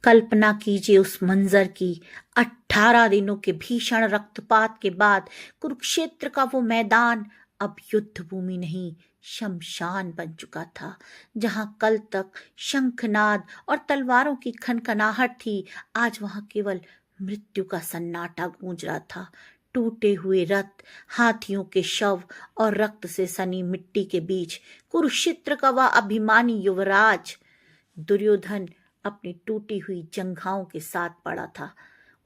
कल्पना कीजिए उस मंजर की। 18 दिनों के भीषण रक्तपात के बाद कुरुक्षेत्र का वो मैदान अब युद्ध भूमि नहीं, शमशान बन चुका था। जहां कल तक शंखनाद और तलवारों की खनखनाहट थी, आज वहां केवल मृत्यु का सन्नाटा गूंज रहा था। टूटे हुए रथ, हाथियों के शव और रक्त से सनी मिट्टी के बीच कुरुक्षेत्र का वह अभिमानी युवराज दुर्योधन अपनी टूटी हुई जंघाओं के साथ पड़ा था।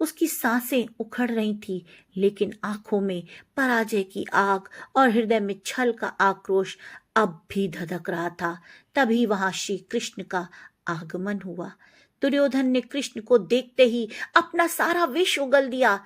उसकी सांसें उखड़ रही थी, लेकिन आंखों में पराजय की आग और हृदय में छल का आक्रोश अब भी धधक रहा था। तभी वहां श्री कृष्ण का आगमन हुआ। दुर्योधन ने कृष्ण को देखते ही अपना सारा विष उगल दिया।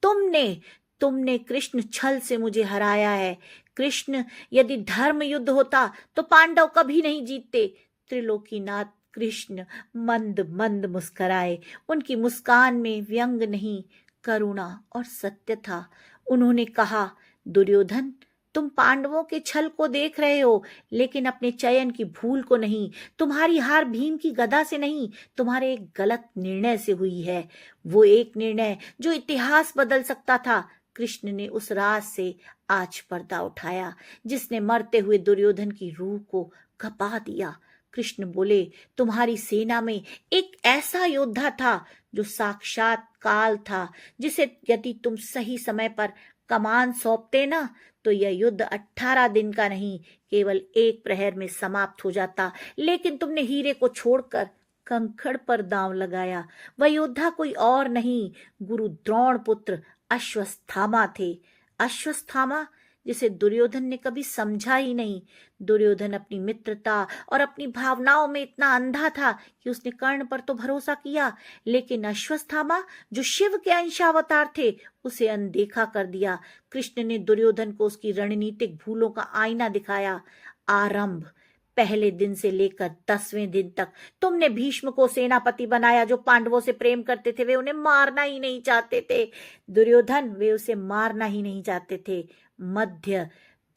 तुमने कृष्ण छल से मुझे हराया है। कृष्ण, यदि धर्म युद्ध होता तो पांडव कभी नहीं जीतते। त्रिलोकीनाथ कृष्ण मंद मंद मुस्कराए। उनकी मुस्कान में व्यंग नहीं, करुणा और सत्य था। उन्होंने कहा, दुर्योधन, तुम पांडवों के छल को देख रहे हो, लेकिन अपने चयन की भूल को नहीं। तुम्हारी हार भीम की गदा से नहीं, तुम्हारे एक गलत निर्णय से हुई है। वो एक निर्णय जो इतिहास बदल सकता था। कृष्ण ने उस राज से आज पर्दा उठाया जिसने मरते हुए दुर्योधन की रूह को खपा दिया। कृष्ण बोले, तुम्हारी सेना में एक ऐसा योद्धा था जो साक्षात काल था, जिसे यदि तुम सही समय पर कमान सौंपते ना, तो यह युद्ध 18 दिन का नहीं, केवल एक प्रहर में समाप्त हो जाता। लेकिन तुमने हीरे को छोड़कर कंकड़ पर दांव लगाया। वह योद्धा कोई और नहीं, गुरु द्रोण पुत्र अश्वत्थामा थे। अश्वत्थामा, जिसे दुर्योधन ने कभी समझा ही नहीं। दुर्योधन अपनी मित्रता और अपनी भावनाओं में इतना अंधा था कि उसने कर्ण पर तो भरोसा किया, लेकिन अश्वत्थामा, जो शिव के अंशावतार थे, उसे अनदेखा कर दिया। कृष्ण ने दुर्योधन को उसकी रणनीतिक भूलों का आईना दिखाया। आरंभ, पहले दिन से लेकर 10वें दिन तक तुमने भीष्म को सेनापति बनाया। जो पांडवों से प्रेम करते थे वे उन्हें मारना ही नहीं चाहते थे। दुर्योधन, वे उसे मारना ही नहीं चाहते थे। मध्य,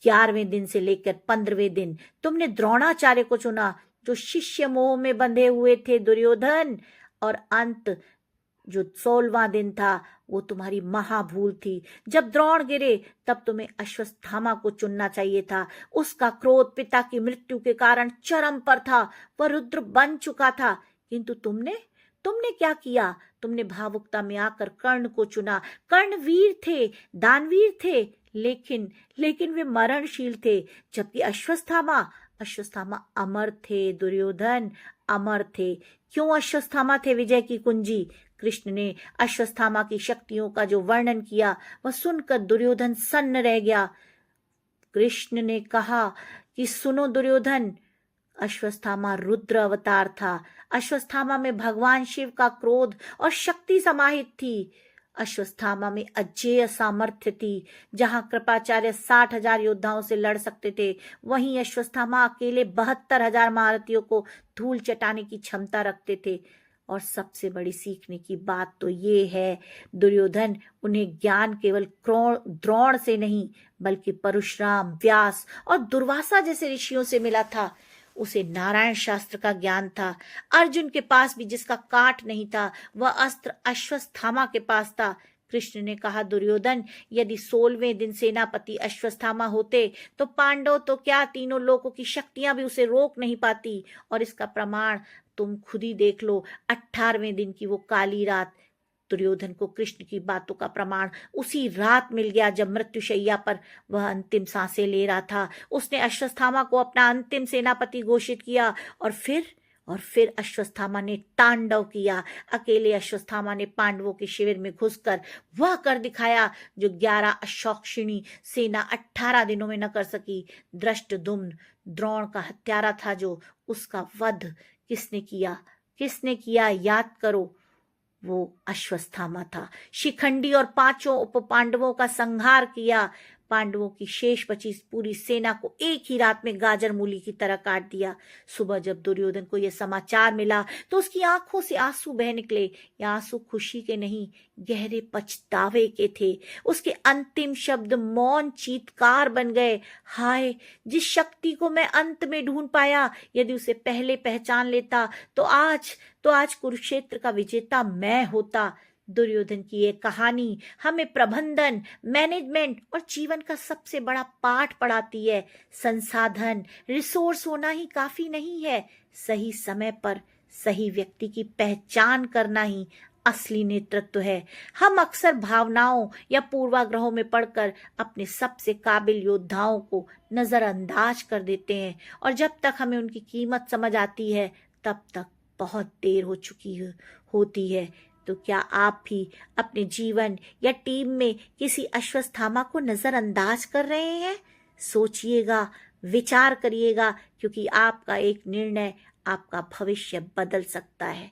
11वें दिन से लेकर 15वें दिन तुमने द्रोणाचार्य को चुना, जो शिष्य मोह में बंधे हुए थे दुर्योधन। और अंत, जो 16वां दिन था, वो तुम्हारी महाभूल थी। जब द्रोण गिरे तब तुम्हें अश्वत्थामा को चुनना चाहिए था। उसका क्रोध पिता की मृत्यु के कारण चरम पर था। वह रुद्र बन चुका था, किंतु तुमने क्या किया? तुमने भावुकता में आकर कर्ण को चुना। कर्ण वीर थे, दानवीर थे, लेकिन वे मरणशील थे। जबकि अश्वत्थामा अमर थे। दुर्योधन, अमर थे। क्यों अश्वत्थामा थे विजय की कुंजी? कृष्ण ने अश्वत्थामा की शक्तियों का जो वर्णन किया, वह सुनकर दुर्योधन सन्न रह गया। कृष्ण ने कहा कि सुनो दुर्योधन, अश्वत्थामा रुद्र अवतार था। अश्वत्थामा में भगवान शिव का क्रोध और शक्ति समाहित थी। अश्वत्थामा में अजेय सामर्थ्य थी। जहां कृपाचार्य 60,000 योद्धाओं से लड़ सकते थे, वहीं अश्वत्थामा अकेले 72,000 महारथियों को धूल चटाने की क्षमता रखते थे। और सबसे बड़ी सीखने की बात तो ये है, दुर्योधन, उन्हें ज्ञान केवल द्रोण से नहीं, बल्कि परशुराम, व्यास और दुर्वासा जैसे ऋषियों से मिला था। उसे नारायण शास्त्र का ज्ञान था। अर्जुन के पास भी जिसका काट नहीं था, वह अस्त्र अश्वत्थामा के पास था। कृष्ण ने कहा, दुर्योधन, यदि 16वें दिन सेनापति अश्वत्थामा होते तो पांडव तो क्या, तीनों लोकों की शक्तियां भी उसे रोक नहीं पाती। और इसका प्रमाण तुम खुद ही देख लो। 18वें दिन की वो काली रात, दुर्योधन को कृष्ण की बातों का प्रमाण उसी रात मिल गया जब मृत्युशैया पर वह अंतिम सांसें ले रहा था। उसने अश्वत्थामा को अपना अंतिम सेनापति घोषित किया और फिर अश्वत्थामा ने तांडव किया। अकेले अश्वत्थामा ने पांडवों के शिविर में घुसकर वह कर दिखाया जो 11 अशौक्षिणी सेना 18 दिनों में न कर सकी। धृष्टद्युम्न, द्रोण का हत्यारा था, जो उसका वध किसने किया? याद करो, वो अश्वत्थामा था। शिखंडी और 5 उप पांडवों का संहार किया। पांडवों की शेष बची पूरी सेना को एक ही रात में गाजर मूली की तरह काट दिया। सुबह जब दुर्योधन को यह समाचार मिला तो उसकी आंखों से आंसू बह निकले। ये आंसू खुशी के नहीं, गहरे पछतावे के थे। उसके अंतिम शब्द मौन चीत्कार बन गए। हाय, जिस शक्ति को मैं अंत में ढूंढ पाया, यदि उसे पहले पहचान लेता तो आज कुरुक्षेत्र का विजेता मैं होता। दुर्योधन की ये कहानी हमें प्रबंधन, मैनेजमेंट और जीवन का सबसे बड़ा पाठ पढ़ाती है। संसाधन, रिसोर्स होना ही काफी नहीं है। सही समय पर सही व्यक्ति की पहचान करना ही असली नेतृत्व है। हम अक्सर भावनाओं या पूर्वाग्रहों में पड़कर अपने सबसे काबिल योद्धाओं को नजरअंदाज कर देते हैं, और जब तक हमें उनकी कीमत समझ आती है तब तक बहुत देर हो चुकी होती है। तो क्या आप भी अपने जीवन या टीम में किसी अश्वत्थामा को नजरअंदाज कर रहे हैं? सोचिएगा, विचार करिएगा, क्योंकि आपका एक निर्णय आपका भविष्य बदल सकता है।